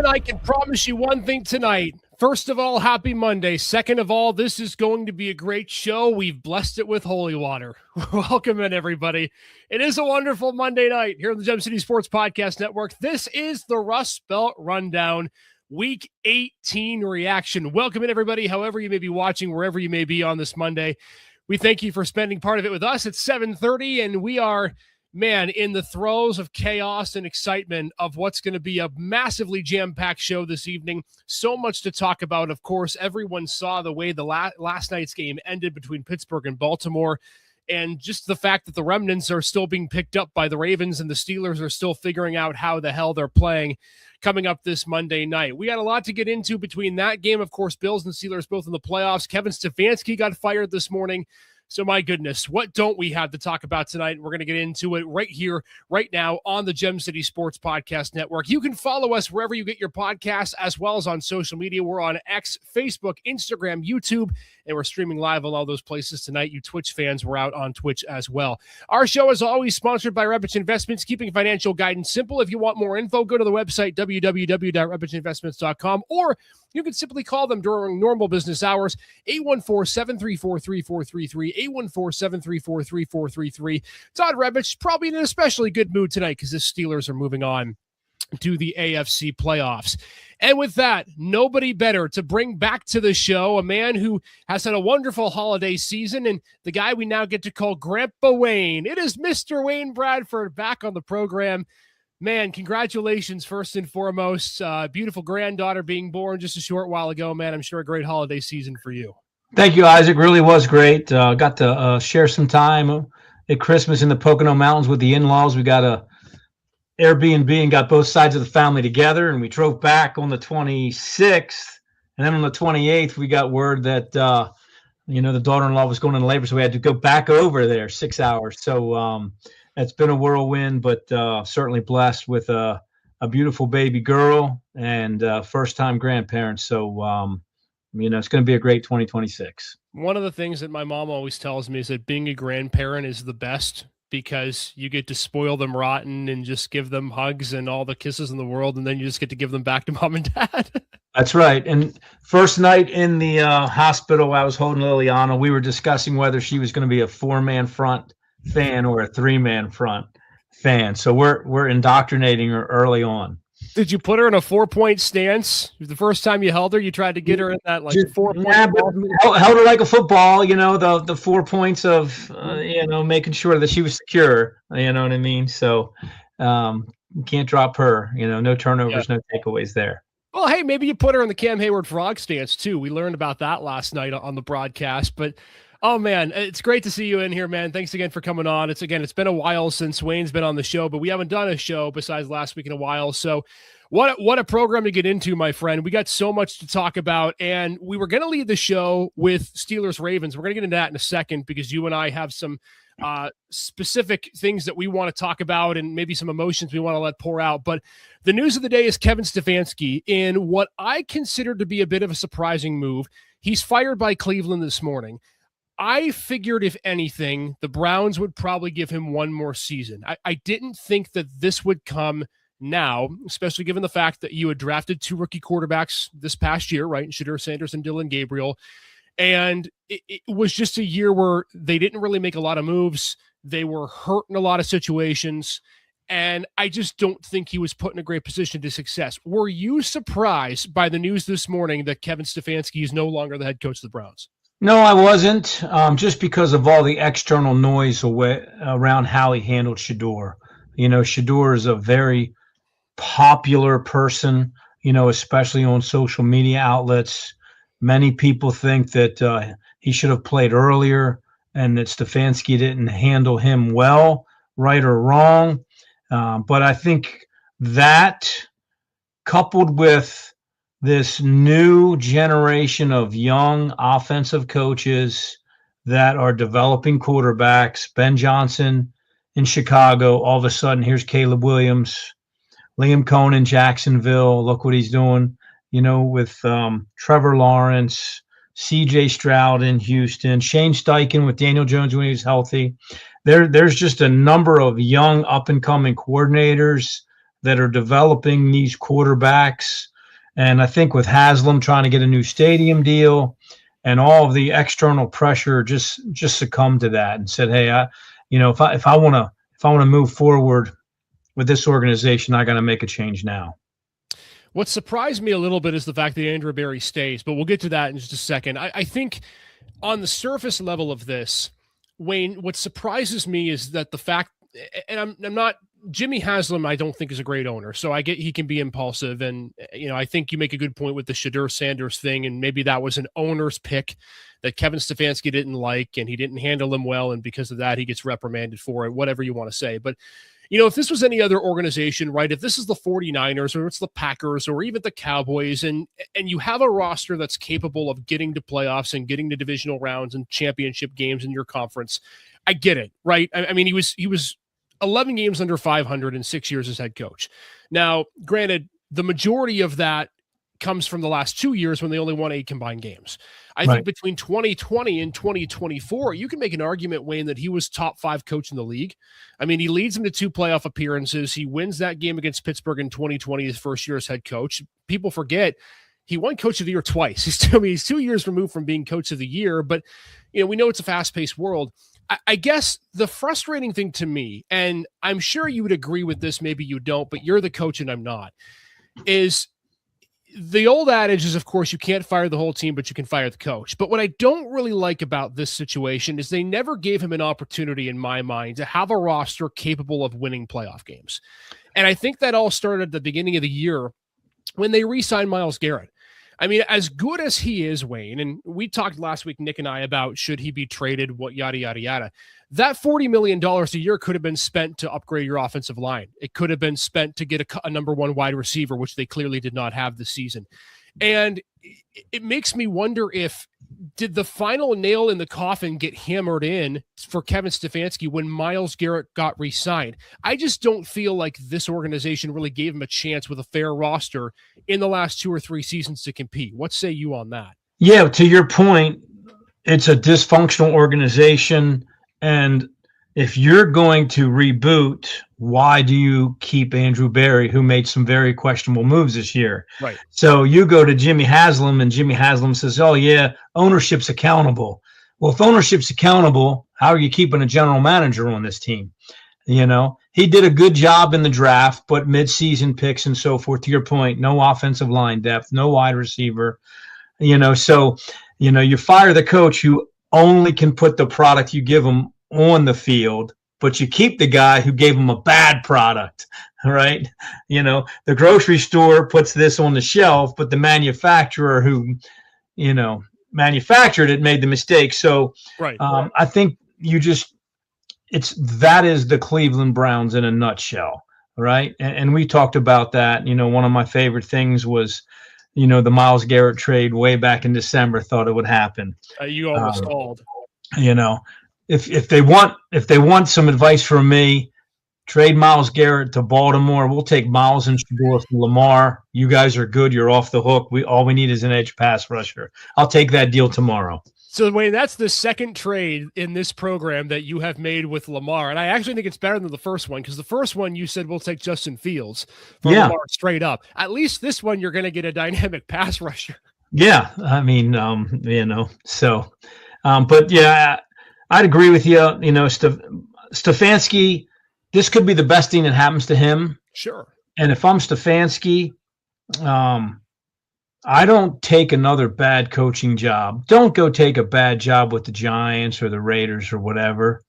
and I can promise you one thing tonight. First of all, happy Monday. Second of all, this is going to be a great show. We've blessed it with holy water. Welcome in, everybody. It is a wonderful Monday night here on the Gem City Sports Podcast Network. This is the Rustbelt Rundown, Week 18 reaction. Welcome in, everybody, however you may be watching, wherever you may be on this Monday. We thank you for spending part of it with us. It's 7:30, and we are, in the throes of chaos and excitement of what's going to be a massively jam-packed show this evening. So much to talk about. Of course, everyone saw the way the last night's game ended between Pittsburgh and Baltimore, and just the fact that the remnants are still being picked up by the Ravens and the Steelers are still figuring out how the hell they're playing coming up this Monday night. We got a lot to get into between that game. Of course, Bills and Steelers both in the playoffs. Kevin Stefanski got fired this morning. So my goodness, what don't we have to talk about tonight? We're going to get into it right here, right now on the Gem City Sports Podcast Network. You can follow us wherever you get your podcasts, as well as on social media. We're on X, Facebook, Instagram, YouTube, and we're streaming live on all those places tonight. You Twitch fans, we're out on Twitch as well. Our show is always sponsored by Rebich Investments, keeping financial guidance simple. If you want more info, go to the website, www.rebichinvestments.com, or you can simply call them during normal business hours, 814-734-3433, 814-734-3433. Todd Rebich probably in an especially good mood tonight because the Steelers are moving on to the AFC playoffs. And with that, nobody better to bring back to the show a man who has had a wonderful holiday season and the guy we now get to call Grandpa Wayne. It is Mr. Wayne Bradford back on the program. Man, congratulations first and foremost. Beautiful granddaughter being born just a short while ago, man. I'm sure a great holiday season for you. Thank you, Isaac. Really was great. Got to share some time at Christmas in the Pocono Mountains with the in-laws. We got a Airbnb and got both sides of the family together, and we drove back on the 26th. And then on the 28th, we got word that, the daughter-in-law was going into labor, so we had to go back over there 6 hours. So it's been a whirlwind, but certainly blessed with a beautiful baby girl and first-time grandparents. So, it's going to be a great 2026. One of the things that my mom always tells me is that being a grandparent is the best because you get to spoil them rotten and just give them hugs and all the kisses in the world, and then you just get to give them back to mom and dad. That's right. And first night in the hospital, I was holding Liliana. We were discussing whether she was going to be a 4-man front fan or a 3-man front fan. So we're indoctrinating her early on. Did you put her in a 4-point stance? The first time you held her, you tried to get her in that 4-point. Yeah, held her like a football, the 4 points of, making sure that she was secure, you know what I mean? So you can't drop her, no turnovers, no takeaways there. Well, hey, maybe you put her in the Cam Hayward frog stance too. We learned about that last night on the broadcast, but oh man, it's great to see you in here, man. Thanks again for coming on. It's been a while since Wayne's been on the show, but we haven't done a show besides last week in a while. So what a program to get into, my friend. We got so much to talk about, and we were going to lead the show with Steelers Ravens. We're going to get into that in a second because you and I have some specific things that we want to talk about and maybe some emotions we want to let pour out. But the news of the day is Kevin Stefanski in what I consider to be a bit of a surprising move. He's fired by Cleveland this morning. I figured, if anything, the Browns would probably give him one more season. I didn't think that this would come now, especially given the fact that you had drafted 2 rookie quarterbacks this past year, right? Shedeur Sanders and Dylan Gabriel. And it was just a year where they didn't really make a lot of moves. They were hurt in a lot of situations. And I just don't think he was put in a great position to success. Were you surprised by the news this morning that Kevin Stefanski is no longer the head coach of the Browns? No, I wasn't, just because of all the external noise around how he handled Shedeur. Shedeur is a very popular person, especially on social media outlets. Many people think that he should have played earlier and that Stefanski didn't handle him well, right or wrong. But I think that, coupled with this new generation of young offensive coaches that are developing quarterbacks, Ben Johnson in Chicago, all of a sudden here's Caleb Williams, Liam Cohen in Jacksonville. Look what he's doing, with Trevor Lawrence, CJ Stroud in Houston, Shane Steichen with Daniel Jones when he was healthy. There's just a number of young up-and-coming coordinators that are developing these quarterbacks And I think with Haslam trying to get a new stadium deal and all of the external pressure just succumbed to that and said, hey, if I want to move forward with this organization, I got to make a change now. What surprised me a little bit is the fact that Andrew Berry stays, but we'll get to that in just a second. I think on the surface level of this, Wayne, what surprises me is that the fact, and I'm not, Jimmy Haslam, I don't think is a great owner. So I get he can be impulsive. And, I think you make a good point with the Shedeur Sanders thing. And maybe that was an owner's pick that Kevin Stefanski didn't like, and he didn't handle him well. And because of that, he gets reprimanded for it, whatever you want to say. But, if this was any other organization, right, if this is the 49ers or it's the Packers or even the Cowboys, and you have a roster that's capable of getting to playoffs and getting to divisional rounds and championship games in your conference, I get it, right? I mean, he was 11 games under 500 in 6 years as head coach. Now, granted, the majority of that comes from the last 2 years when they only won 8 combined games. I think between 2020 and 2024, you can make an argument, Wayne, that he was top 5 coach in the league. I mean, he leads them to 2 playoff appearances. He wins that game against Pittsburgh in 2020, his first year as head coach. People forget he won coach of the year twice. He's 2 years removed from being coach of the year, but we know it's a fast-paced world. I guess the frustrating thing to me, and I'm sure you would agree with this, maybe you don't, but you're the coach and I'm not, is the old adage is, of course, you can't fire the whole team, but you can fire the coach. But what I don't really like about this situation is they never gave him an opportunity, in my mind, to have a roster capable of winning playoff games. And I think that all started at the beginning of the year when they re-signed Myles Garrett. I mean, as good as he is, Wayne, and we talked last week, Nick and I, about should he be traded, what yada, yada, yada. That $40 million a year could have been spent to upgrade your offensive line. It could have been spent to get a number 1 wide receiver, which they clearly did not have this season. And it makes me wonder did the final nail in the coffin get hammered in for Kevin Stefanski when Myles Garrett got re-signed? I just don't feel like this organization really gave him a chance with a fair roster in the last 2 or 3 seasons to compete. What say you on that? Yeah, to your point, it's a dysfunctional organization. And if you're going to reboot, why do you keep Andrew Berry, who made some very questionable moves this year? Right. So you go to Jimmy Haslam, and Jimmy Haslam says, oh, yeah, ownership's accountable. Well, if ownership's accountable, how are you keeping a general manager on this team? He did a good job in the draft, but mid-season picks and so forth, to your point, no offensive line depth, no wide receiver. So you fire the coach who only can put the product you give him on the field, but you keep the guy who gave him a bad product, right? The grocery store puts this on the shelf, but the manufacturer who, manufactured it made the mistake. So right. I think that is the Cleveland Browns in a nutshell, right? And we talked about that. One of my favorite things was, the Myles Garrett trade way back in December. Thought it would happen. You almost called. If they want some advice from me, trade Myles Garrett to Baltimore. We'll take Miles and Shedeur from Lamar. You guys are good. You're off the hook. All we need is an edge pass rusher. I'll take that deal tomorrow. So, Wayne, that's the second trade in this program that you have made with Lamar. And I actually think it's better than the first one, because the first one you said we'll take Justin Fields for Lamar straight up. At least this one, you're going to get a dynamic pass rusher. Yeah. I mean, but yeah, I'd agree with you. Stefanski, this could be the best thing that happens to him. Sure. And if I'm Stefanski, I don't take another bad coaching job. Don't go take a bad job with the Giants or the Raiders or whatever.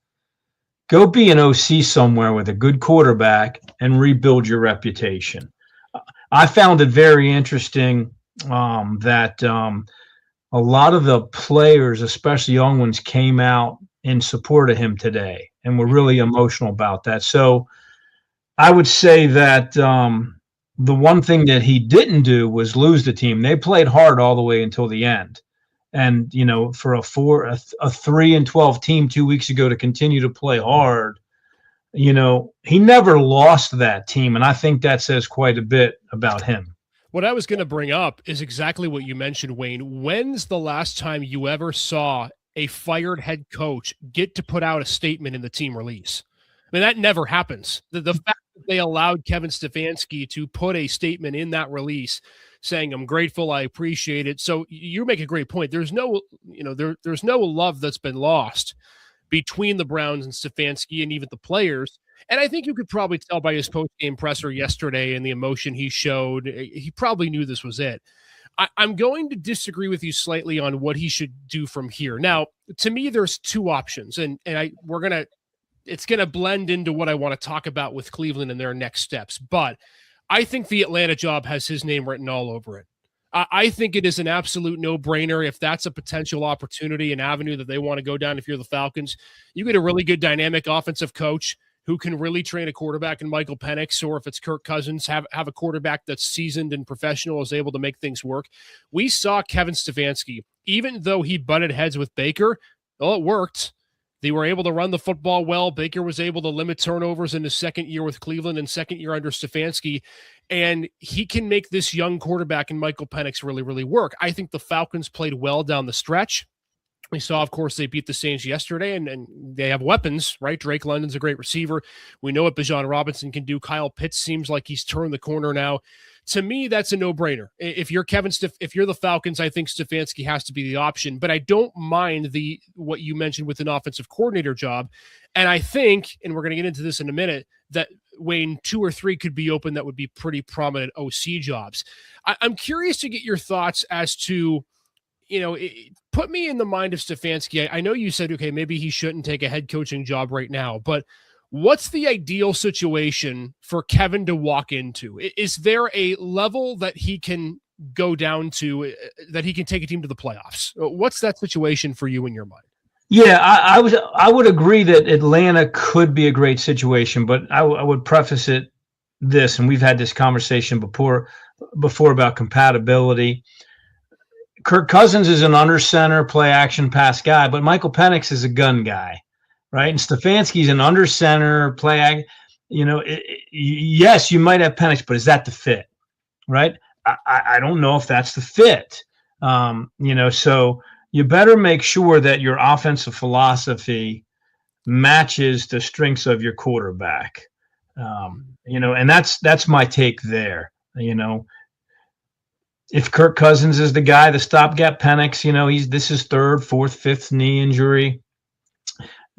Go be an OC somewhere with a good quarterback and rebuild your reputation. I found it very interesting that a lot of the players, especially young ones, came out in support of him today and were really emotional about that. So I would say that the one thing that he didn't do was lose the team. They played hard all the way until the end. And, for a 3-12 team 2 weeks ago to continue to play hard, he never lost that team. And I think that says quite a bit about him. What I was going to bring up is exactly what you mentioned, Wayne. When's the last time you ever saw a fired head coach get to put out a statement in the team release? I mean, that never happens. The fact that they allowed Kevin Stefanski to put a statement in that release saying, I'm grateful, I appreciate it. So you make a great point. There's no, there's no love that's been lost between the Browns and Stefanski and even the players. And I think you could probably tell by his post-game presser yesterday and the emotion he showed, he probably knew this was it. I'm going to disagree with you slightly on what he should do from here. Now, to me, there's two options, and it's gonna blend into what I want to talk about with Cleveland and their next steps. But I think the Atlanta job has his name written all over it. I think it is an absolute no-brainer. If that's a potential opportunity, an avenue that they want to go down, if you're the Falcons, you get a really good dynamic offensive coach who can really train a quarterback in Michael Penix, or if it's Kirk Cousins, have a quarterback that's seasoned and professional, is able to make things work. We saw Kevin Stefanski, even though he butted heads with Baker, well, it worked. They were able to run the football well. Baker was able to limit turnovers in his second year with Cleveland and second year under Stefanski, and he can make this young quarterback in Michael Penix really, really work. I think the Falcons played well down the stretch. We saw, of course, they beat the Saints yesterday, and they have weapons, right? Drake London's a great receiver. We know what Bijan Robinson can do. Kyle Pitts seems like he's turned the corner now. To me, that's a no-brainer. If you're if you're the Falcons, I think Stefanski has to be the option. But I don't mind what you mentioned with an offensive coordinator job. And I think, and we're going to get into this in a minute, that Wayne, 2 or 3 could be open that would be pretty prominent OC jobs. I'm curious to get your thoughts as to, put me in the mind of Stefanski. I know you said, okay, maybe he shouldn't take a head coaching job right now, but what's the ideal situation for Kevin to walk into? Is there a level that he can go down to, that he can take a team to the playoffs? What's that situation for you in your mind? Yeah, I would agree that Atlanta could be a great situation, but I would preface this, and we've had this conversation before about compatibility. Kirk Cousins is an under center, play action pass guy, but Michael Penix is a gun guy, right? And Stefanski's an under center, play. Yes, you might have Penix, but is that the fit, right? I don't know if that's the fit. So you better make sure that your offensive philosophy matches the strengths of your quarterback. And that's my take there. If Kirk Cousins is the guy, the stopgap Penix, this is 3rd, 4th, 5th knee injury.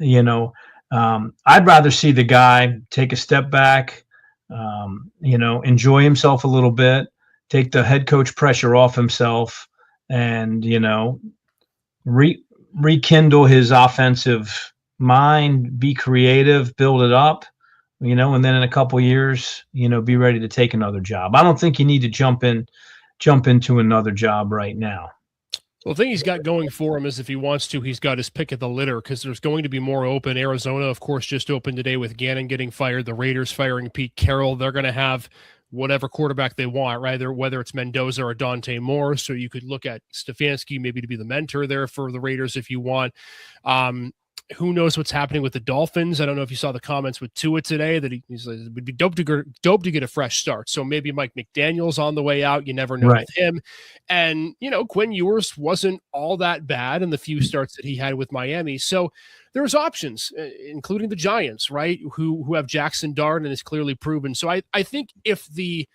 I'd rather see the guy take a step back, enjoy himself a little bit, take the head coach pressure off himself, and, rekindle his offensive mind, be creative, build it up, and then in a couple of years, be ready to take another job. I don't think you need to jump into another job right now. Well, the thing he's got going for him is if he wants to, he's got his pick of the litter, because there's going to be more open. Arizona, of course, just opened today with Gannon getting fired. The Raiders firing Pete Carroll. They're going to have whatever quarterback they want, right? Whether it's Mendoza or Dante Moore. So you could look at Stefanski maybe to be the mentor there for the Raiders if you want. Who knows what's happening with the Dolphins? I don't know if you saw the comments with Tua today that he's like, it would be dope to get a fresh start. So maybe Mike McDaniel's on the way out. You never know with him. And, Quinn Ewers wasn't all that bad in the few starts that he had with Miami. So there's options, including the Giants, right? Who have Jackson Dart and is clearly proven. So I think if he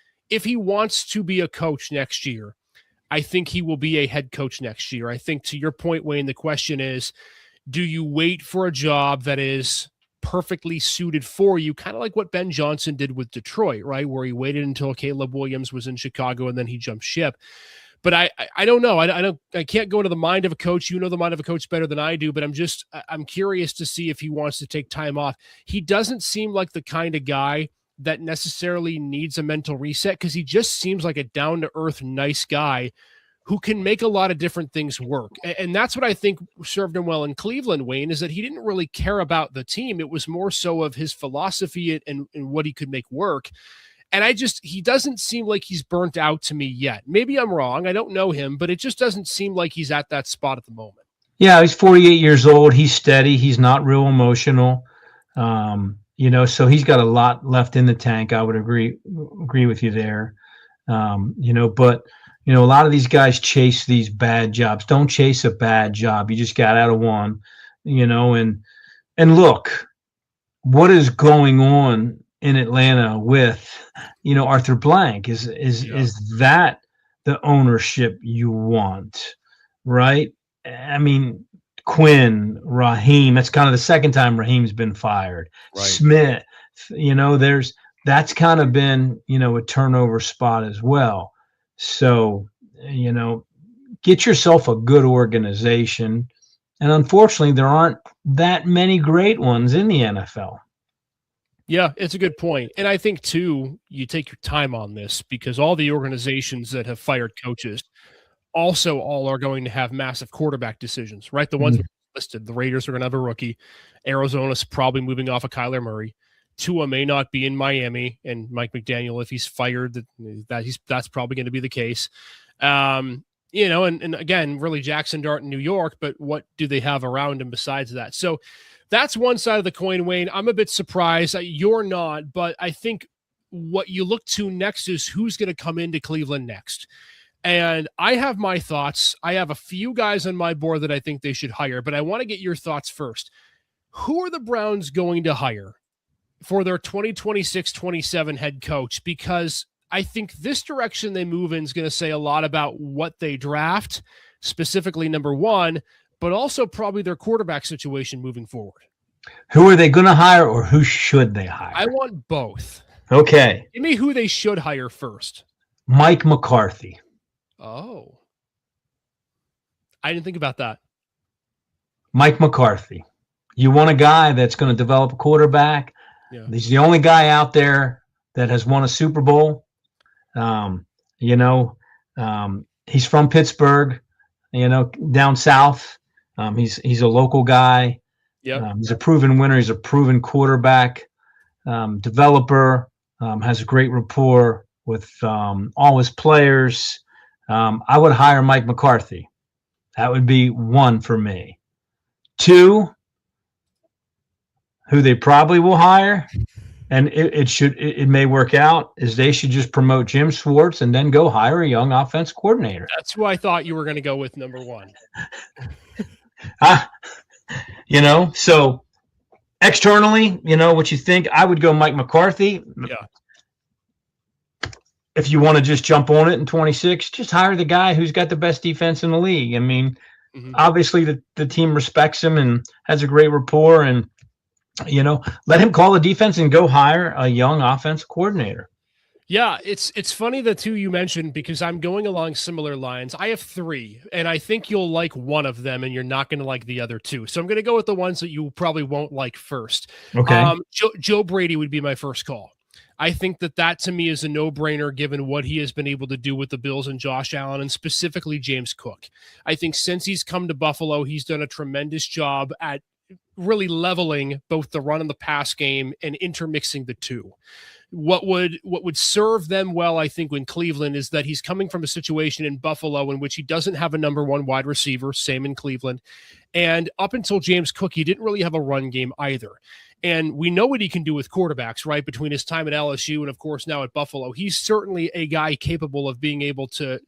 wants to be a coach next year, I think he will be a head coach next year. I think, to your point, Wayne, the question is, do you wait for a job that is perfectly suited for you, kind of like what Ben Johnson did with Detroit, right? Where he waited until Caleb Williams was in Chicago and then he jumped ship. But I don't know. I can't go into the mind of a coach. You know the mind of a coach better than I do, but I'm curious to see if he wants to take time off. He doesn't seem like the kind of guy that necessarily needs a mental reset, because he just seems like a down-to-earth, nice guy who can make a lot of different things work. And that's what I think served him well in Cleveland, Wayne, is that he didn't really care about the team. It was more so of his philosophy and what he could make work. And he doesn't seem like he's burnt out to me yet. Maybe I'm wrong. I don't know him, but it just doesn't seem like he's at that spot at the moment. Yeah, he's 48 years old. He's steady. He's not real emotional. So he's got a lot left in the tank. I would agree with you there. But a lot of these guys chase these bad jobs. Don't chase a bad job. You just got out of one, and look, what is going on in Atlanta with, Arthur Blank is that the ownership you want, right? I mean, Quinn, Raheem, that's kind of the second time Raheem's been fired. Right. Smith, that's kind of been, a turnover spot as well. So, get yourself a good organization. And unfortunately, there aren't that many great ones in the NFL. Yeah, it's a good point. And I think, too, you take your time on this because all the organizations that have fired coaches also all are going to have massive quarterback decisions, right? The ones listed, the Raiders are going to have a rookie. Arizona's probably moving off of Kyler Murray. Tua may not be in Miami, and Mike McDaniel, if he's fired, that's probably going to be the case. And again, really Jackson Dart in New York, but what do they have around him besides that? So that's one side of the coin, Wayne. I'm a bit surprised that you're not, but I think what you look to next is who's going to come into Cleveland next. And I have my thoughts. I have a few guys on my board that I think they should hire, but I want to get your thoughts first. Who are the Browns going to hire for their 2026-27 head coach? Because I think this direction they move in is going to say a lot about what they draft, specifically number one, but also probably their quarterback situation moving forward. Who are they going to hire, or who should they hire? I want both. Okay. Give me who they should hire first. Mike McCarthy. Oh. I didn't think about that. Mike McCarthy. You want a guy that's going to develop a quarterback. Yeah. He's the only guy out there that has won a Super Bowl. He's from Pittsburgh, down south. He's a local guy. Yeah. He's a proven winner. He's a proven quarterback, developer, has a great rapport with all his players. I would hire Mike McCarthy. That would be one for me. Two, who they probably will hire, and it may work out, is they should just promote Jim Schwartz and then go hire a young offense coordinator. That's who I thought you were going to go with, number one. So externally, what you think, I would go Mike McCarthy. Yeah. If you want to just jump on it in 26, just hire the guy who's got the best defense in the league. I mean, obviously the team respects him and has a great rapport, and let him call the defense and go hire a young offense coordinator. Yeah, it's funny the two you mentioned, because I'm going along similar lines. I have three, and I think you'll like one of them, and you're not going to like the other two. So I'm going to go with the ones that you probably won't like first. Okay. Joe Brady would be my first call. I think that to me is a no-brainer given what he has been able to do with the Bills and Josh Allen, and specifically James Cook. I think since he's come to Buffalo, he's done a tremendous job at really leveling both the run and the pass game and intermixing the two. What would serve them well, I think, in Cleveland is that he's coming from a situation in Buffalo in which he doesn't have a number one wide receiver, same in Cleveland. And up until James Cook, he didn't really have a run game either. And we know what he can do with quarterbacks, right? Between his time at LSU and, of course, now at Buffalo, he's certainly a guy capable of being able to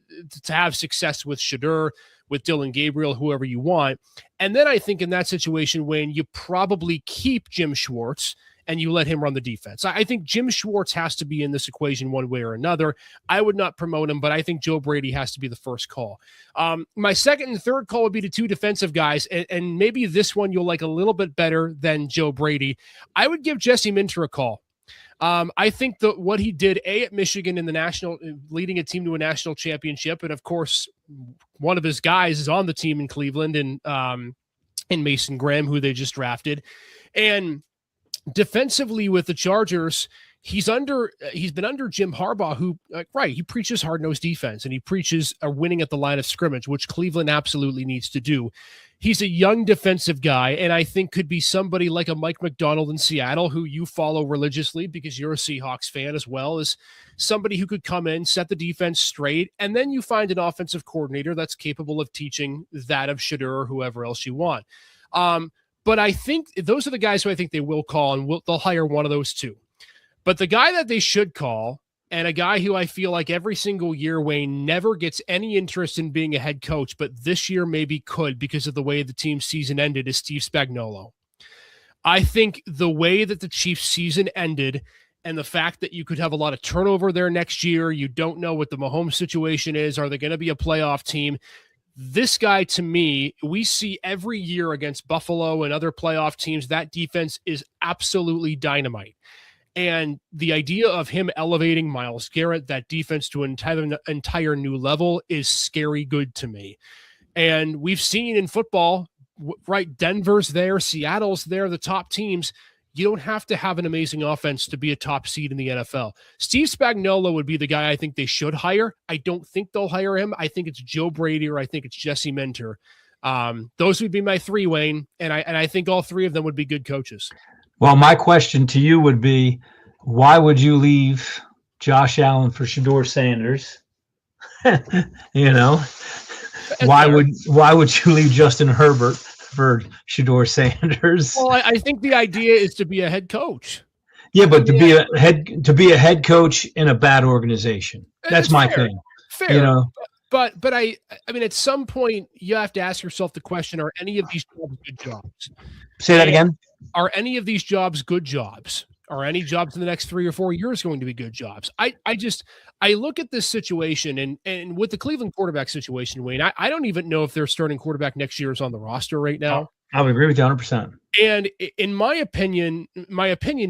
have success with Shedeur, with Dylan Gabriel, whoever you want. And then I think in that situation, Wayne, you probably keep Jim Schwartz and you let him run the defense. I think Jim Schwartz has to be in this equation one way or another. I would not promote him, but I think Joe Brady has to be the first call. My second and third call would be the two defensive guys, and maybe this one you'll like a little bit better than Joe Brady. I would give Jesse Minter a call. I think that what he did at Michigan in the national, leading a team to a national championship, and of course, one of his guys is on the team in Cleveland, and in Mason Graham, who they just drafted, and defensively with the Chargers, he's been under Jim Harbaugh, who he preaches hard-nosed defense and he preaches a winning at the line of scrimmage, which Cleveland absolutely needs to do. He's a young defensive guy, and I think could be somebody like a Mike McDonald in Seattle, who you follow religiously because you're a Seahawks fan, as well as somebody who could come in, set the defense straight, and then you find an offensive coordinator that's capable of teaching that of Shedeur or whoever else you want. But I think those are the guys who I think they will call, and they'll hire one of those two. But the guy that they should call, and a guy who I feel like every single year, Wayne, never gets any interest in being a head coach, but this year maybe could because of the way the team's season ended, is Steve Spagnuolo. I think the way that the Chiefs' season ended and the fact that you could have a lot of turnover there next year. You don't know what the Mahomes situation is. Are they going to be a playoff team? This guy, to me, we see every year against Buffalo and other playoff teams, that defense is absolutely dynamite. And the idea of him elevating Myles Garrett, that defense, to an entire new level is scary good to me. And we've seen in football, right, Denver's there, Seattle's there, the top teams. You don't have to have an amazing offense to be a top seed in the NFL. Steve Spagnuolo would be the guy I think they should hire. I don't think they'll hire him. I think it's Joe Brady or I think it's Jesse Minter. Those would be my three, Wayne, and I think all three of them would be good coaches. Well, my question to you would be, why would you leave Josh Allen for Shedeur Sanders? Why would you leave Justin Herbert for Shedeur Sanders? Well, I think the idea is to be a head coach. Yeah, but to be a head coach in a bad organization. That's my thing. Fair. But I mean, at some point you have to ask yourself the question: are any of these jobs good jobs? Say that again. Are any of these jobs good jobs? Are any jobs in the next 3 or 4 years going to be good jobs? I look at this situation and with the Cleveland quarterback situation, Wayne, I don't even know if their starting quarterback next year is on the roster right now. I would agree with you 100%. And in my opinion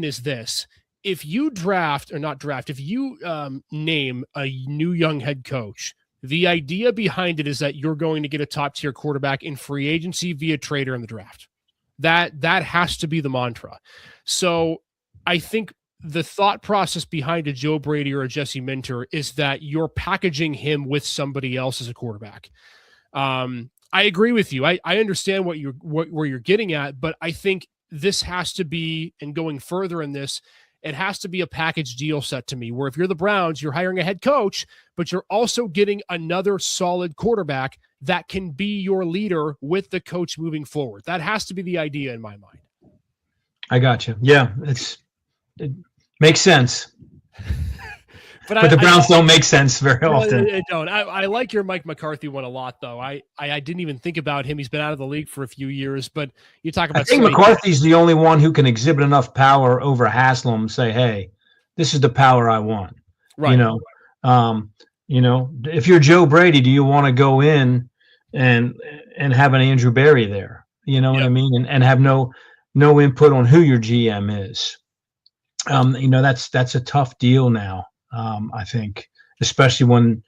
is this: if you if you name a new young head coach, the idea behind it is that you're going to get a top tier quarterback in free agency via trade or in the draft. That has to be the mantra. So I think the thought process behind a Joe Brady or a Jesse Minter is that you're packaging him with somebody else as a quarterback. I agree with you. I understand where you're getting at, but I think this has to be, and going further in this, it has to be a package deal set to me, where if you're the Browns, you're hiring a head coach, but you're also getting another solid quarterback that can be your leader with the coach moving forward. That has to be the idea in my mind. I got you. Yeah, it makes sense. But the Browns don't make sense very often. It don't. I like your Mike McCarthy one a lot, though. I didn't even think about him. He's been out of the league for a few years, but you talk about. I think McCarthy's the only one who can exhibit enough power over Haslam and say, "Hey, this is the power I want." Right. If you're Joe Brady, do you want to go in and have an Andrew Berry there? You know what I mean, and have no input on who your GM is. That's a tough deal now. I think, especially when,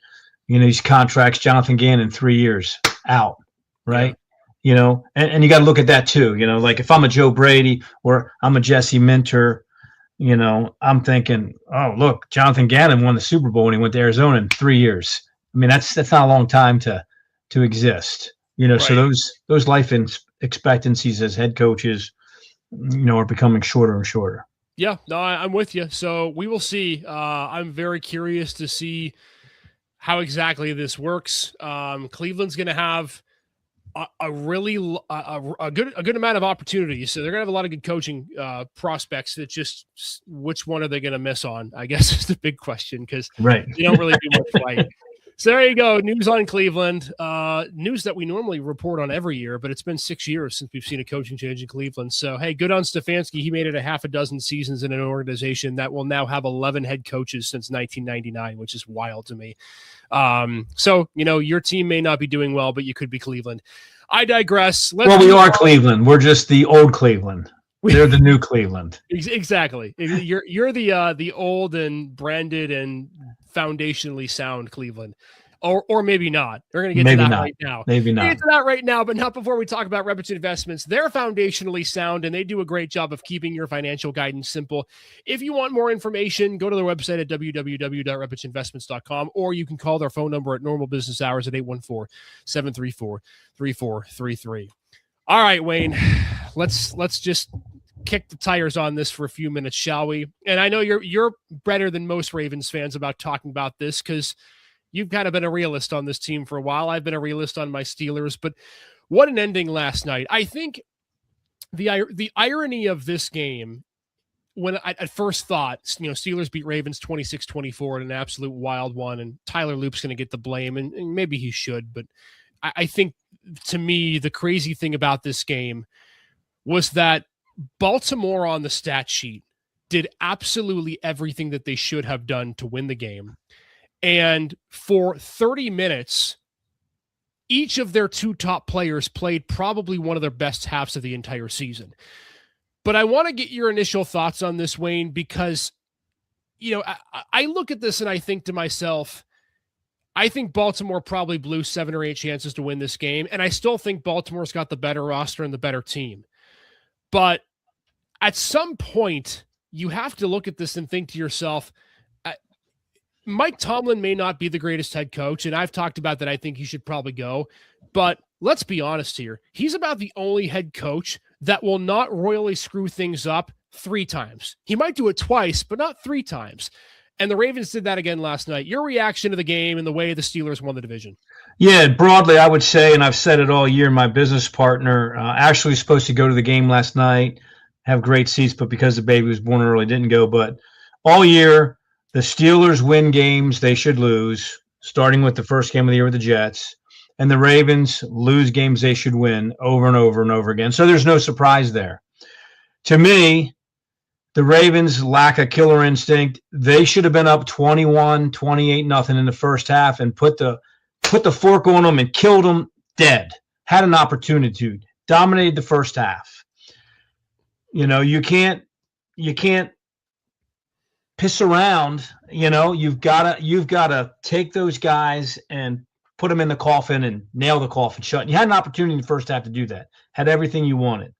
these contracts, Jonathan Gannon, 3 years out, right? Yeah. And you got to look at that too. Like if I'm a Joe Brady or I'm a Jesse Minter, I'm thinking, oh, look, Jonathan Gannon won the Super Bowl when he went to Arizona in 3 years. I mean, that's not a long time to exist, right. So those life expectancies as head coaches, are becoming shorter and shorter. Yeah, no, I'm with you. So we will see. I'm very curious to see how exactly this works. Cleveland's going to have a good amount of opportunities. So they're going to have a lot of good coaching prospects. That just which one are they going to miss on? I guess is the big question, because right. They don't really do much right. So there you go. News on Cleveland. News that we normally report on every year, but it's been 6 years since we've seen a coaching change in Cleveland. So, hey, good on Stefanski. He made it a half a dozen seasons in an organization that will now have 11 head coaches since 1999, which is wild to me. So, your team may not be doing well, but you could be Cleveland. I digress. We are Cleveland. We're just the old Cleveland. They're the new Cleveland. Exactly. You're the old and branded and foundationally sound Cleveland, or maybe not. We're going to get to that right now. Maybe not. We'll get to that right now, but not before we talk about Reput's Investments. They're foundationally sound, and they do a great job of keeping your financial guidance simple. If you want more information, go to their website at www.reputsinvestments.com, or you can call their phone number at normal business hours at 814-734-3433. All right, Wayne, let's just kick the tires on this for a few minutes, shall we? And I know you're better than most Ravens fans about talking about this, because you've kind of been a realist on this team for a while. I've been a realist on my Steelers, but what an ending last night. I think the irony of this game, when I at first thought, Steelers beat Ravens 26-24 in an absolute wild one, and Tyler Loop's going to get the blame, and maybe he should, but I think, to me, the crazy thing about this game was that Baltimore on the stat sheet did absolutely everything that they should have done to win the game. And for 30 minutes, each of their two top players played probably one of their best halves of the entire season. But I want to get your initial thoughts on this, Wayne, because, I look at this and I think to myself, I think Baltimore probably blew 7 or 8 chances to win this game. And I still think Baltimore's got the better roster and the better team. But at some point, you have to look at this and think to yourself, Mike Tomlin may not be the greatest head coach, and I've talked about that. I think he should probably go. But let's be honest here. He's about the only head coach that will not royally screw things up 3 times. He might do it twice, but not 3 times. And the Ravens did that again last night. Your reaction to the game and the way the Steelers won the division? Yeah, broadly, I would say, and I've said it all year, my business partner actually was supposed to go to the game last night, have great seats, but because the baby was born early, didn't go. But all year, the Steelers win games they should lose, starting with the first game of the year with the Jets, and the Ravens lose games they should win over and over and over again. So there's no surprise there. To me, the Ravens lack a killer instinct. They should have been up 21, 28-0 in the first half and put the fork on them and killed them dead. Had an opportunity to. Dominated the first half. You can't piss around. You've got to take those guys and put them in the coffin and nail the coffin shut. You had an opportunity in the first half to do that. Had everything you wanted,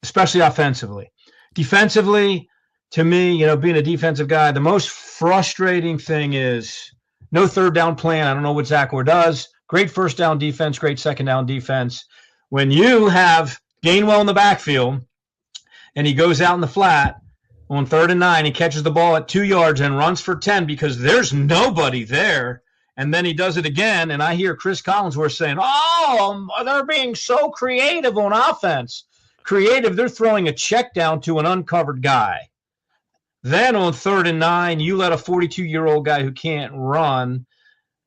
especially offensively. Defensively, to me, being a defensive guy, the most frustrating thing is no third down plan. I don't know what Zach Orr does. Great first down defense, great second down defense. When you have Gainwell in the backfield and he goes out in the flat on 3rd and 9, he catches the ball at 2 yards and runs for 10 because there's nobody there. And then he does it again. And I hear Chris Collinsworth saying, they're being so creative on offense. Creative, they're throwing a check down to an uncovered guy. Then on 3rd and 9, you let a 42-year-old guy who can't run,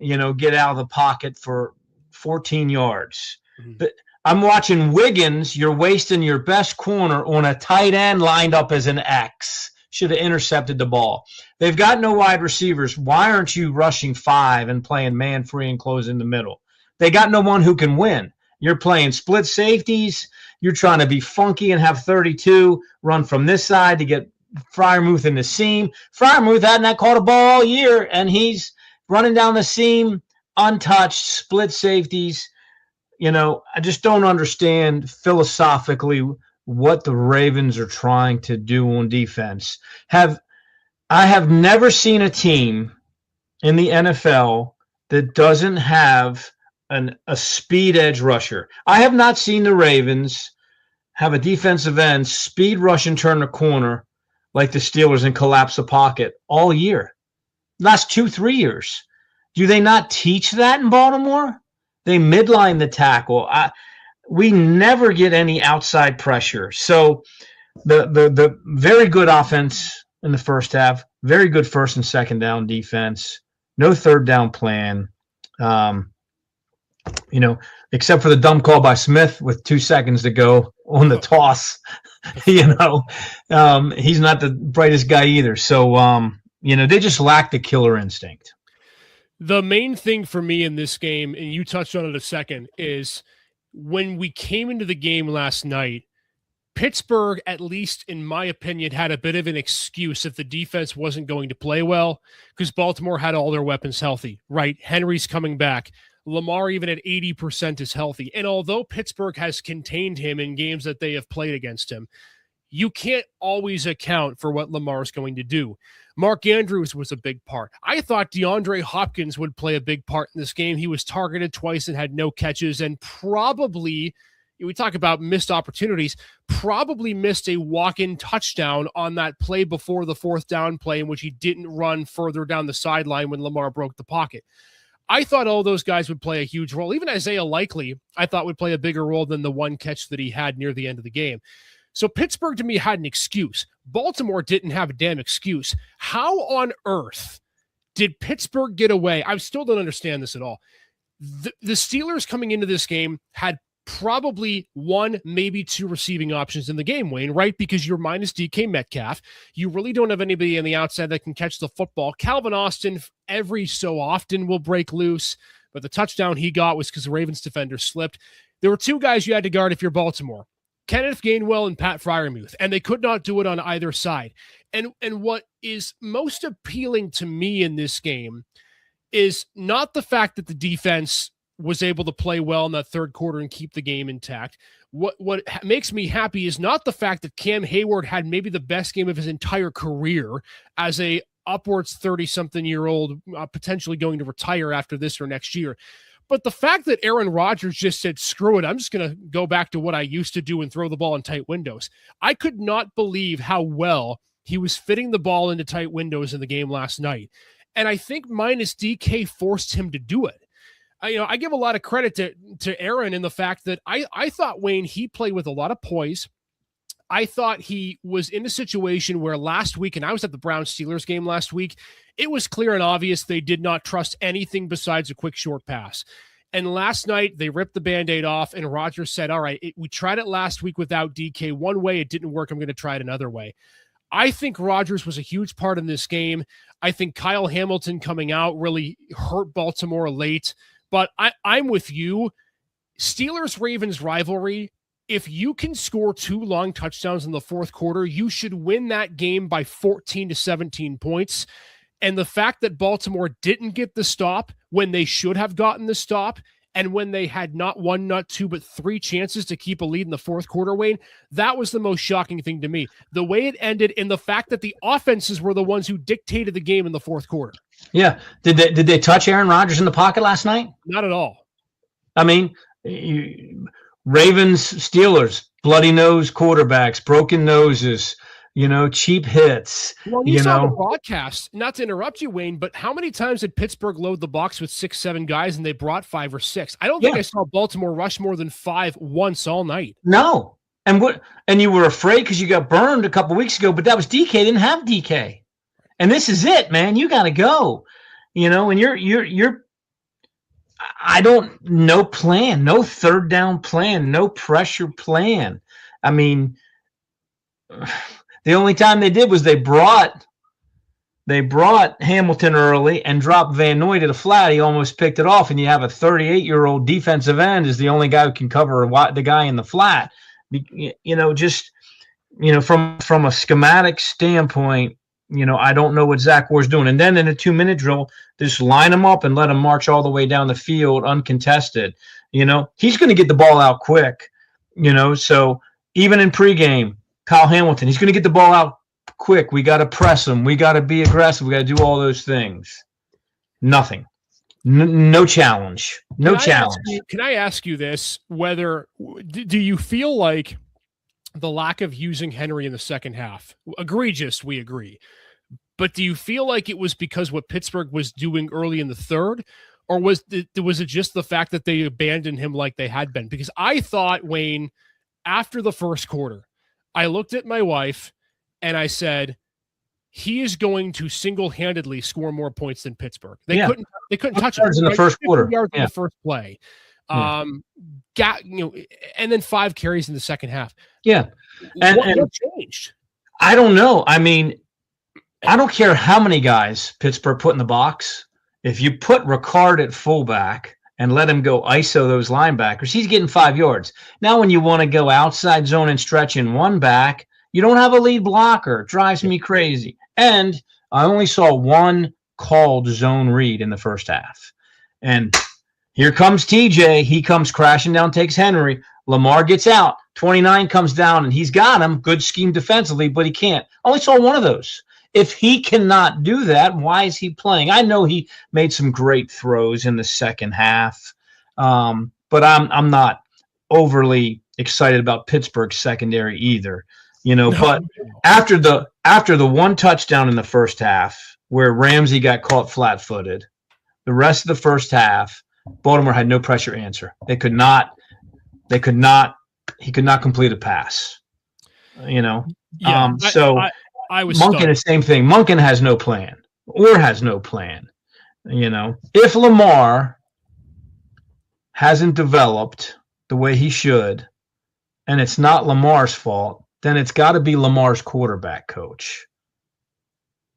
get out of the pocket for 14 yards. Mm-hmm. But I'm watching Wiggins. You're wasting your best corner on a tight end lined up as an X. Should have intercepted the ball. They've got no wide receivers. Why aren't you rushing 5 and playing man free and closing the middle? They got no one who can win. You're playing split safeties. You're trying to be funky and have 32 run from this side to get Freiermuth in the seam. Freiermuth hadn't that caught a ball all year, and he's running down the seam untouched, split safeties. I just don't understand philosophically what the Ravens are trying to do on defense. I have never seen a team in the NFL that doesn't have a speed edge rusher. I have not seen the Ravens have a defensive end speed rush and turn the corner like the Steelers and collapse the pocket all year. Last 2-3 years. Do they not teach that in Baltimore? They midline the tackle. We never get any outside pressure. So the very good offense in the first half, very good first and second down defense, no third down plan. Except for the dumb call by Smith with 2 seconds to go on the toss, he's not the brightest guy either. So, they just lack the killer instinct. The main thing for me in this game, and you touched on it a second, is when we came into the game last night, Pittsburgh, at least in my opinion, had a bit of an excuse if the defense wasn't going to play well because Baltimore had all their weapons healthy, right? Henry's coming back. Lamar, even at 80%, is healthy. And although Pittsburgh has contained him in games that they have played against him, you can't always account for what Lamar's going to do. Mark Andrews was a big part. I thought DeAndre Hopkins would play a big part in this game. He was targeted twice and had no catches, and probably, we talk about missed opportunities, probably missed a walk-in touchdown on that play before the 4th down play in which he didn't run further down the sideline when Lamar broke the pocket. I thought all those guys would play a huge role. Even Isaiah Likely, I thought would play a bigger role than the one catch that he had near the end of the game. So Pittsburgh, to me, had an excuse. Baltimore didn't have a damn excuse. How on earth did Pittsburgh get away? I still don't understand this at all. The Steelers coming into this game had probably one, maybe two receiving options in the game, Wayne, right? Because you're minus DK Metcalf. You really don't have anybody on the outside that can catch the football. Calvin Austin, every so often, will break loose, but the touchdown he got was because the Ravens defender slipped. There were two guys you had to guard if you're Baltimore, Kenneth Gainwell and Pat Freiermuth, and they could not do it on either side. And what is most appealing to me in this game is not the fact that the defense was able to play well in that third quarter and keep the game intact. What makes me happy is not the fact that Cam Hayward had maybe the best game of his entire career as a upwards 30-something-year-old, potentially going to retire after this or next year. But the fact that Aaron Rodgers just said, screw it, I'm just going to go back to what I used to do and throw the ball in tight windows. I could not believe how well he was fitting the ball into tight windows in the game last night. And I think minus DK forced him to do it. I give a lot of credit to Aaron in the fact that I thought, Wayne, he played with a lot of poise. I thought he was in a situation where last week, and I was at the Browns-Steelers game last week, it was clear and obvious they did not trust anything besides a quick short pass. And last night, they ripped the Band-Aid off, and Rodgers said, all right, we tried it last week without DK. One way, it didn't work. I'm going to try it another way. I think Rodgers was a huge part in this game. I think Kyle Hamilton coming out really hurt Baltimore late. But I'm with you. Steelers-Ravens rivalry, if you can score 2 long touchdowns in the fourth quarter, you should win that game by 14 to 17 points. And the fact that Baltimore didn't get the stop when they should have gotten the stop, and when they had not one, not two, but 3 chances to keep a lead in the fourth quarter, Wayne, that was the most shocking thing to me. The way it ended, and the fact that the offenses were the ones who dictated the game in the fourth quarter. Yeah. Did they touch Aaron Rodgers in the pocket last night? Not at all. I mean, Ravens, Steelers, bloody nose quarterbacks, broken noses, cheap hits. Well, you saw the broadcast, not to interrupt you, Wayne, but how many times did Pittsburgh load the box with 6, 7 guys and they brought 5 or 6? I don't think I saw Baltimore rush more than 5 once all night. No. And you were afraid because you got burned a couple weeks ago, but that was DK. Didn't have DK. And this is it, man. You got to go, and you're, no plan, no third down plan, no pressure plan. I mean, the only time they did was they brought Hamilton early and dropped Van Noy to the flat. He almost picked it off, and you have a 38-year-old defensive end is the only guy who can cover the guy in the flat. From a schematic standpoint, I don't know what Zach Orr's doing. And then in a 2-minute drill, just line them up and let them march all the way down the field uncontested. He's going to get the ball out quick. So even in pregame, Kyle Hamilton, he's going to get the ball out quick. We got to press him. We got to be aggressive. We got to do all those things. Nothing. No challenge. No challenge. Can I ask you this? Whether do you feel like the lack of using Henry in the second half, egregious, we agree, but do you feel like it was because what Pittsburgh was doing early in the third, or was it just the fact that they abandoned him like they had been? Because I thought, Wayne, after the first quarter, I looked at my wife and I said, he is going to single-handedly score more points than Pittsburgh. They couldn't touch him in the first quarter. Yards in the first play. And then 5 carries in the second half. Yeah. What changed? I don't know. I mean, I don't care how many guys Pittsburgh put in the box. If you put Ricard at fullback and let him go ISO those linebackers, he's getting 5 yards. Now, when you want to go outside zone and stretch in one back, you don't have a lead blocker. It drives me crazy. And I only saw one called zone read in the first half. And here comes TJ. He comes crashing down, takes Henry. Lamar gets out. 29 comes down, and he's got him. Good scheme defensively, but he can't. Only saw one of those. If he cannot do that, why is he playing? I know he made some great throws in the second half, but I'm not overly excited about Pittsburgh's secondary either. But after the one touchdown in the first half where Ramsey got caught flat-footed, the rest of the first half, Baltimore had no pressure answer. He could not complete a pass. I was Monken, stunned. the same thing. Monken has no plan. Orr has no plan. If Lamar hasn't developed the way he should, and it's not Lamar's fault, then it's got to be Lamar's quarterback coach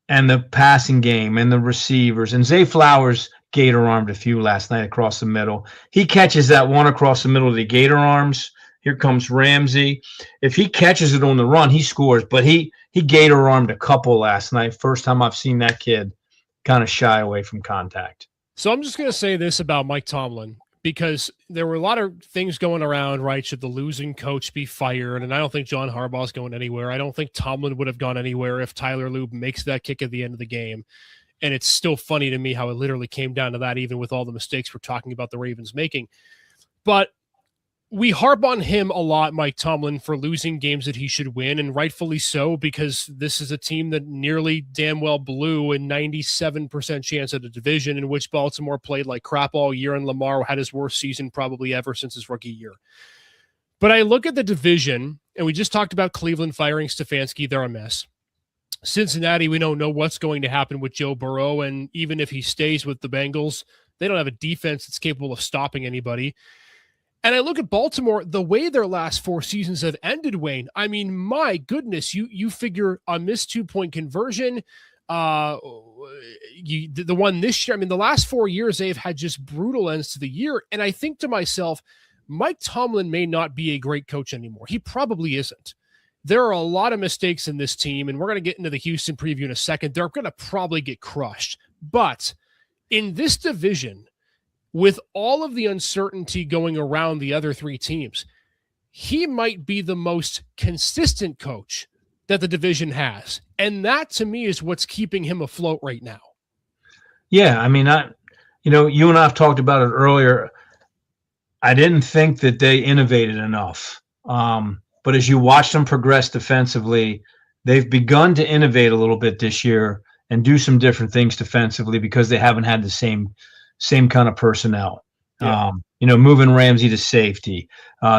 and the passing game and the receivers. And Zay Flowers gator armed a few last night across the middle. He catches that one across the middle of the gator arms. Here comes Ramsey. If he catches it on the run, he scores. But he gator armed a couple last night. First time I've seen that kid kind of shy away from contact. So I'm just going to say this about Mike Tomlin, because there were a lot of things going around, right? Should the losing coach be fired? And I don't think John Harbaugh's going anywhere. I don't think Tomlin would have gone anywhere if Tyler Lube makes that kick at the end of the game. And it's still funny to me how it literally came down to that, even with all the mistakes we're talking about the Ravens making. But we harp on him a lot, Mike Tomlin, for losing games that he should win, and rightfully so, because this is a team that nearly damn well blew a 97% chance at a division in which Baltimore played like crap all year, and Lamar had his worst season probably ever since his rookie year. But I look at the division, and we just talked about Cleveland firing Stefanski. They're a mess. Cincinnati, we don't know what's going to happen with Joe Burrow, and even if he stays with the Bengals, they don't have a defense that's capable of stopping anybody. And I look at Baltimore, the way their last 4 seasons have ended, Wayne. I mean, my goodness, you figure a missed 2-point conversion, the one this year. I mean, the last 4 years, they've had just brutal ends to the year. And I think to myself, Mike Tomlin may not be a great coach anymore. He probably isn't. There are a lot of mistakes in this team, and we're going to get into the Houston preview in a second. They're going to probably get crushed. But in this division, with all of the uncertainty going around the other 3 teams, he might be the most consistent coach that the division has. And that, to me, is what's keeping him afloat right now. Yeah, I mean, you and I have talked about it earlier. I didn't think that they innovated enough. But as you watch them progress defensively, they've begun to innovate a little bit this year and do some different things defensively because they haven't had the same kind of personnel. Yeah. Moving Ramsey to safety,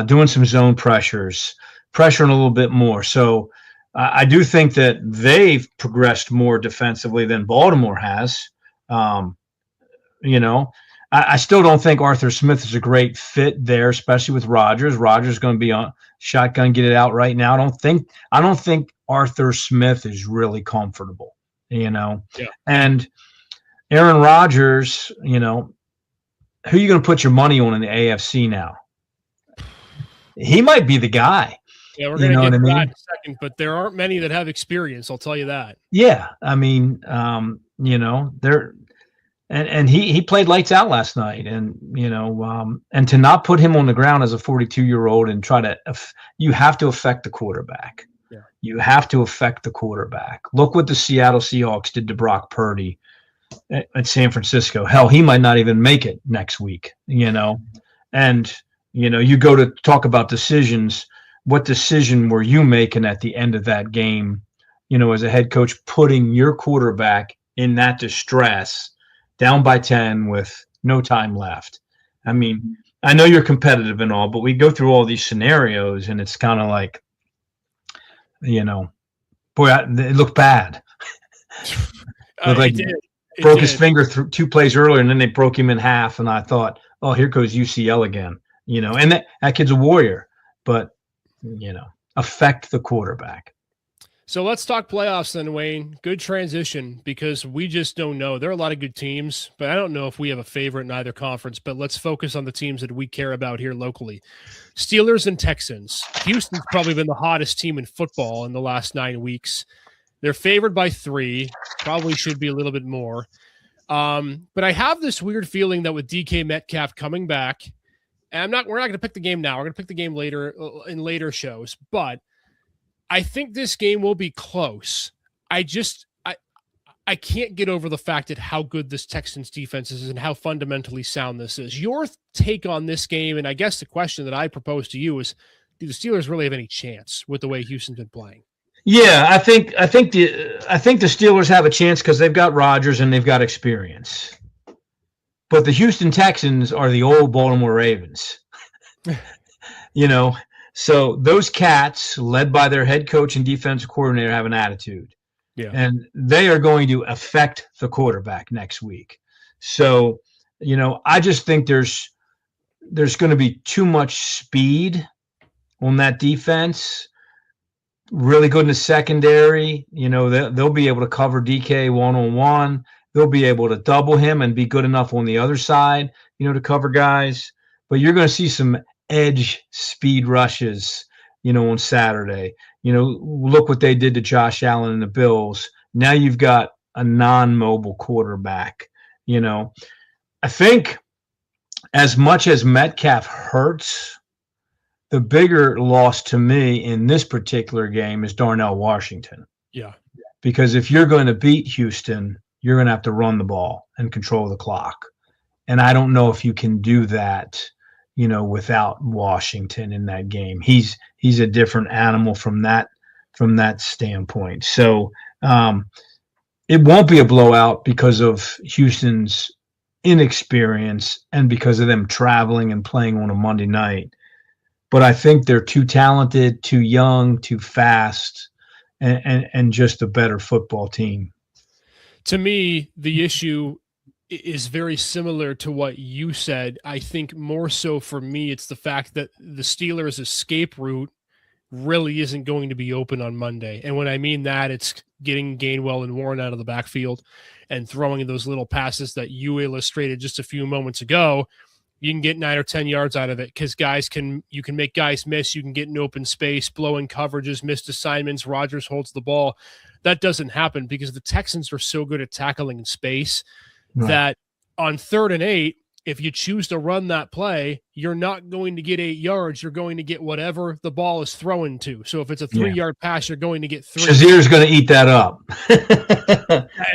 doing some zone pressuring a little bit more. So I do think that they've progressed more defensively than Baltimore has. I still don't think Arthur Smith is a great fit there, especially with Rodgers. Rodgers is going to be on shotgun, get it out right now. I don't think Arthur Smith is really comfortable, Yeah. And Aaron Rodgers, who are you going to put your money on in the AFC now? He might be the guy. Yeah, we're going to get to that in a second, but there aren't many that have experience, I'll tell you that. Yeah, I mean, they're and he played lights out last night, and and to not put him on the ground as a 42-year-old and try to, you have to affect the quarterback. Yeah. You have to affect the quarterback. Look what the Seattle Seahawks did to Brock Purdy at San Francisco. Hell, he might not even make it next week, And, you go to talk about decisions. What decision were you making at the end of that game, as a head coach, putting your quarterback in that distress, down by 10 with no time left? I mean, I know you're competitive and all, but we go through all these scenarios, and it's kind of like, boy, it looked bad. It did. Broke his finger 2 plays earlier, and then they broke him in half. And I thought, oh, here goes UCL again, and that kid's a warrior, but, affect the quarterback. So let's talk playoffs then, Wayne. Good transition, because we just don't know. There are a lot of good teams, but I don't know if we have a favorite in either conference, but let's focus on the teams that we care about here locally. Steelers and Texans. Houston's probably been the hottest team in football in the last 9 weeks. They're favored by 3, probably should be a little bit more. But I have this weird feeling that with DK Metcalf coming back, and we're not going to pick the game now. We're going to pick the game later in later shows, but I think this game will be close. I can't get over the fact at how good this Texans defense is and how fundamentally sound this is. Your take on this game, and I guess the question that I propose to you is, do the Steelers really have any chance with the way Houston's been playing? Yeah, I think the Steelers have a chance because they've got Rodgers and they've got experience. But the Houston Texans are the old Baltimore Ravens. So those cats, led by their head coach and defensive coordinator, have an attitude. Yeah. And they are going to affect the quarterback next week. So, I just think there's there's going to be too much speed on that defense. Really good in the secondary. They'll be able to cover DK one-on-one. They'll be able to double him and be good enough on the other side, to cover guys. But you're going to see some edge speed rushes, on Saturday. Look what they did to Josh Allen and the Bills. Now you've got a non-mobile quarterback. I think as much as Metcalf hurts, the bigger loss to me in this particular game is Darnell Washington. Yeah. Because if you're going to beat Houston, you're going to have to run the ball and control the clock. And I don't know if you can do that, without Washington in that game. He's a different animal from that standpoint. So it won't be a blowout because of Houston's inexperience and because of them traveling and playing on a Monday night. But I think they're too talented, too young, too fast, and just a better football team. To me, the issue is very similar to what you said. I think more so for me, it's the fact that the Steelers' escape route really isn't going to be open on Monday. And when I mean that, it's getting Gainwell and Warren out of the backfield and throwing those little passes that you illustrated just a few moments ago. You can get 9 or 10 yards out of it because you can make guys miss. You can get in open space, blowing coverages, missed assignments. Rodgers holds the ball. That doesn't happen because the Texans are so good at tackling in space that on 3rd and 8, if you choose to run that play, you're not going to get 8 yards. You're going to get whatever the ball is thrown to. So if it's a 3-yard pass, you're going to get 3. Shazir's going to eat that up.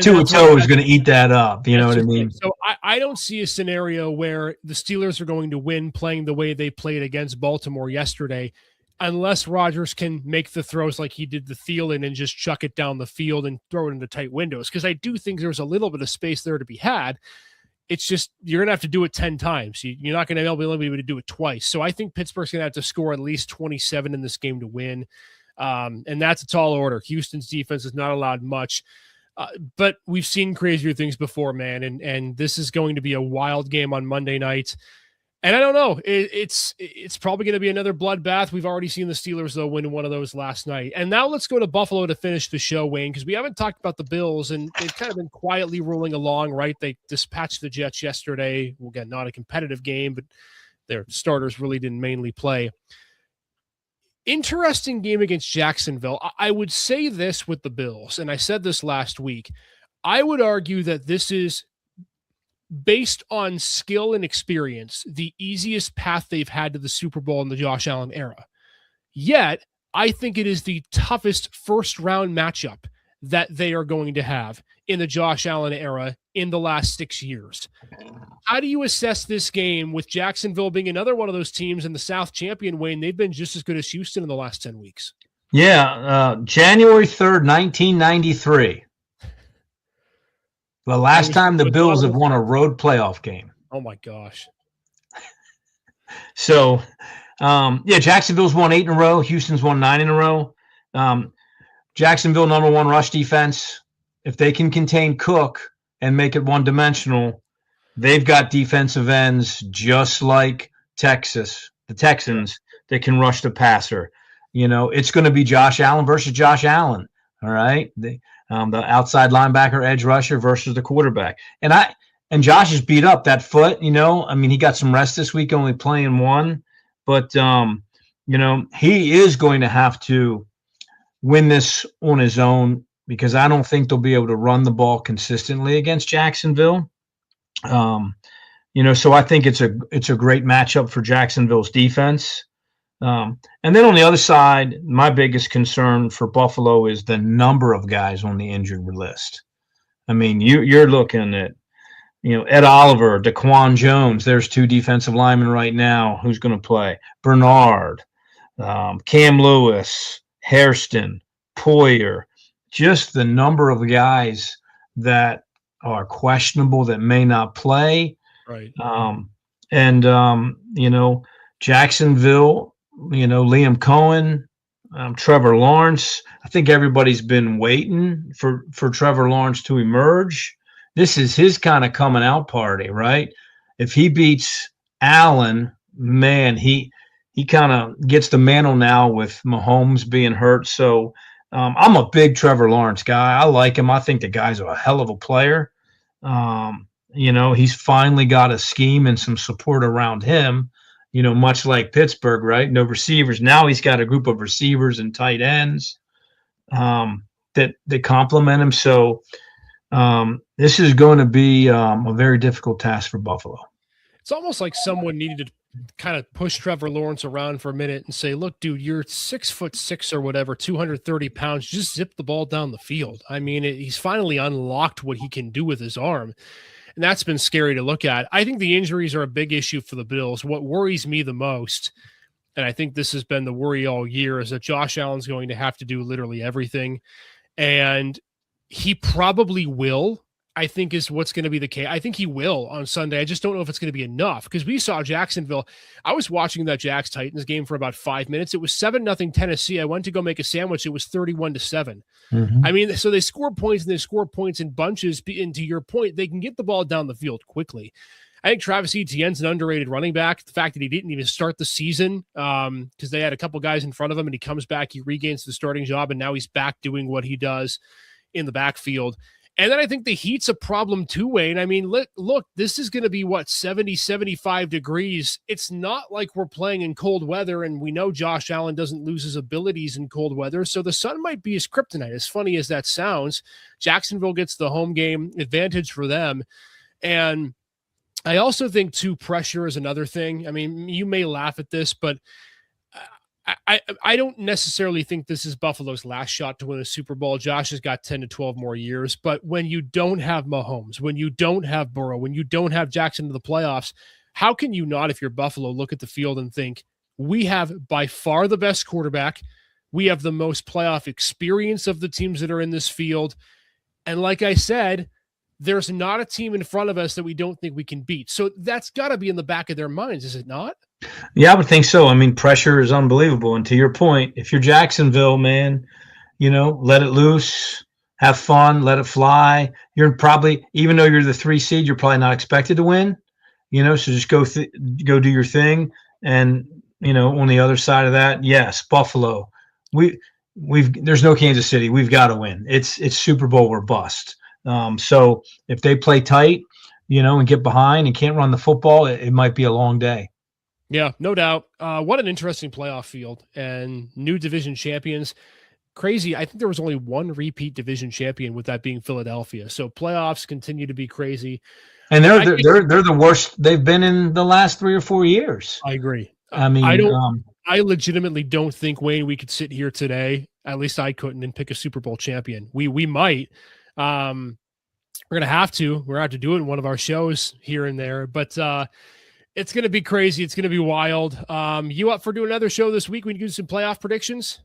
Tua is going to eat that up. You know what I mean? So I don't see a scenario where the Steelers are going to win playing the way they played against Baltimore yesterday, unless Rodgers can make the throws like he did the Thielen and just chuck it down the field and throw it into tight windows. Because I do think there's a little bit of space there to be had. It's just you're going to have to do it 10 times. You're not going to be able to do it twice. So I think Pittsburgh's going to have to score at least 27 in this game to win. And that's a tall order. Houston's defense is not allowed much. But we've seen crazier things before, man. And this is going to be a wild game on Monday night. And I don't know. It's probably going to be another bloodbath. We've already seen the Steelers, though, win one of those last night. And now let's go to Buffalo to finish the show, Wayne, because we haven't talked about the Bills, and they've kind of been quietly rolling along, right? They dispatched the Jets yesterday. Well, again, not a competitive game, but their starters really didn't mainly play. Interesting game against Jacksonville. I would say this with the Bills, and I said this last week. I would argue that this is, based on skill and experience, the easiest path they've had to the Super Bowl in the Josh Allen era. Yet, I think it is the toughest first-round matchup that they are going to have in the Josh Allen era in the last 6 years. How do you assess this game with Jacksonville being another one of those teams in the South champion, Wayne? They've been just as good as Houston in the last 10 weeks. Yeah, January 3rd, 1993. The last time the Bills have won a road playoff game. Oh, my gosh. So, Jacksonville's won 8 in a row. Houston's won 9 in a row. Jacksonville, number 1 rush defense. If they can contain Cook and make it one-dimensional, they've got defensive ends just like the Texans, that can rush the passer. It's going to be Josh Allen versus Josh Allen, all right? The outside linebacker, edge rusher versus the quarterback. And Josh is beat up that foot, he got some rest this week, only playing 1. But, he is going to have to win this on his own because I don't think they'll be able to run the ball consistently against Jacksonville. So I think it's a great matchup for Jacksonville's defense. And then on the other side, my biggest concern for Buffalo is the number of guys on the injured list. You're looking at, Ed Oliver, Daquan Jones. There's 2 defensive linemen right now. Who's going to play? Bernard, Cam Lewis, Hairston, Poyer. Just the number of guys that are questionable that may not play. Right. Jacksonville, Liam Cohen, Trevor Lawrence. I think everybody's been waiting for Trevor Lawrence to emerge. This is his kind of coming out party, right? If he beats Allen, man, he kind of gets the mantle now with Mahomes being hurt. So I'm a big Trevor Lawrence guy. I like him. I think the guy's a hell of a player. He's finally got a scheme and some support around him, much like Pittsburgh, right? No receivers. Now he's got a group of receivers and tight ends that complement him. So this is going to be a very difficult task for Buffalo. It's almost like someone needed to kind of push Trevor Lawrence around for a minute and say, look, dude, you're 6'6" or whatever, 230 pounds, just zip the ball down the field. I mean, he's finally unlocked what he can do with his arm. And that's been scary to look at. I think the injuries are a big issue for the Bills. What worries me the most, and I think this has been the worry all year, is that Josh Allen's going to have to do literally everything. And he probably will, I think, is what's going to be the case. I think he will on Sunday. I just don't know if it's going to be enough, because we saw Jacksonville. I was watching that Jags-Titans game for about 5 minutes. It was 7-0 Tennessee. I went to go make a sandwich. It was 31-7. I mean, so they score points, and they score points in bunches. And to your point, they can get the ball down the field quickly. I think Travis Etienne's an underrated running back. The fact that he didn't even start the season because they had a couple guys in front of him, and he comes back, he regains the starting job, and now he's back doing what he does in the backfield. And then I think the heat's a problem too, Wayne. I mean, look, this is going to be, 70, 75 degrees. It's not like we're playing in cold weather, and we know Josh Allen doesn't lose his abilities in cold weather, so the sun might be his kryptonite. As funny as that sounds, Jacksonville gets the home game advantage for them. And I also think, too, pressure is another thing. I mean, you may laugh at this, but I don't necessarily think this is Buffalo's last shot to win a Super Bowl. Josh has got 10 to 12 more years. But when you don't have Mahomes, when you don't have Burrow, when you don't have Jackson to the playoffs, how can you not, if you're Buffalo, look at the field and think, we have by far the best quarterback. We have the most playoff experience of the teams that are in this field. And like I said, there's not a team in front of us that we don't think we can beat. So that's got to be in the back of their minds, is it not? Yeah, I would think so. I mean, pressure is unbelievable. And to your point, if you're Jacksonville, man, let it loose, have fun, let it fly. You're probably, even though you're the 3 seed, you're probably not expected to win, so just go do your thing. And, on the other side of that, yes, Buffalo, there's no Kansas City. We've got to win. It's Super Bowl or bust. So if they play tight, and get behind and can't run the football, it might be a long day. Yeah, no doubt. What an interesting playoff field, and new division champions. Crazy. I think there was only one repeat division champion, with that being Philadelphia. So playoffs continue to be crazy. And they're the worst they've been in the last 3 or 4 years. I agree. I mean, I legitimately don't think, Wayne, we could sit here today, at least I couldn't, and pick a Super Bowl champion. We might. We're gonna have to. We're gonna have to do it in one of our shows here and there, but it's going to be crazy. It's going to be wild. You up for doing another show this week? We can do some playoff predictions.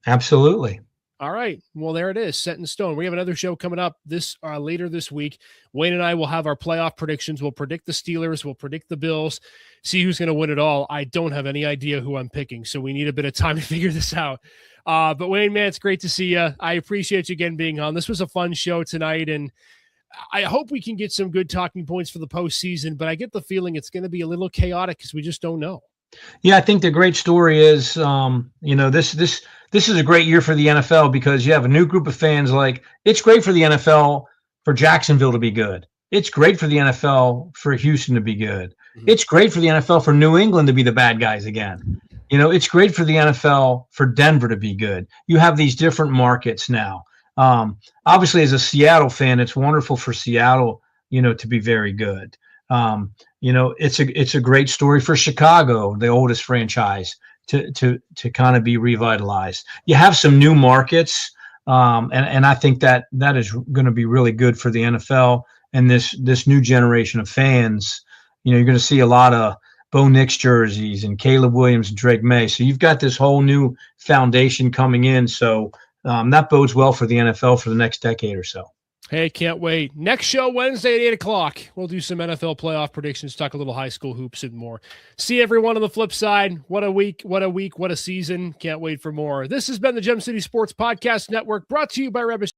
Absolutely. All right. Well, there it is, set in stone. We have another show coming up later this week. Wayne and I will have our playoff predictions. We'll predict the Steelers. We'll predict the Bills. See who's going to win it all. I don't have any idea who I'm picking, so we need a bit of time to figure this out. But Wayne, man, it's great to see you. I appreciate you again being on. This was a fun show tonight, and I hope we can get some good talking points for the postseason, but I get the feeling it's going to be a little chaotic because we just don't know. Yeah, I think the great story is, this is a great year for the NFL, because you have a new group of fans. Like, it's great for the NFL for Jacksonville to be good. It's great for the NFL for Houston to be good. Mm-hmm. It's great for the NFL for New England to be the bad guys again. It's great for the NFL for Denver to be good. You have these different markets now. Obviously, as a Seattle fan, it's wonderful for Seattle, to be very good. It's a great story for Chicago, the oldest franchise, to kind of be revitalized. You have some new markets, and I think that is going to be really good for the NFL and this new generation of fans. You're going to see a lot of Bo Nix jerseys and Caleb Williams and Drake May. So you've got this whole new foundation coming in. So that bodes well for the NFL for the next decade or so. Hey, can't wait. Next show Wednesday at 8 o'clock. We'll do some NFL playoff predictions, talk a little high school hoops and more. See everyone on the flip side. What a week, what a season. Can't wait for more. This has been the Gem City Sports Podcast Network, brought to you by Rebus.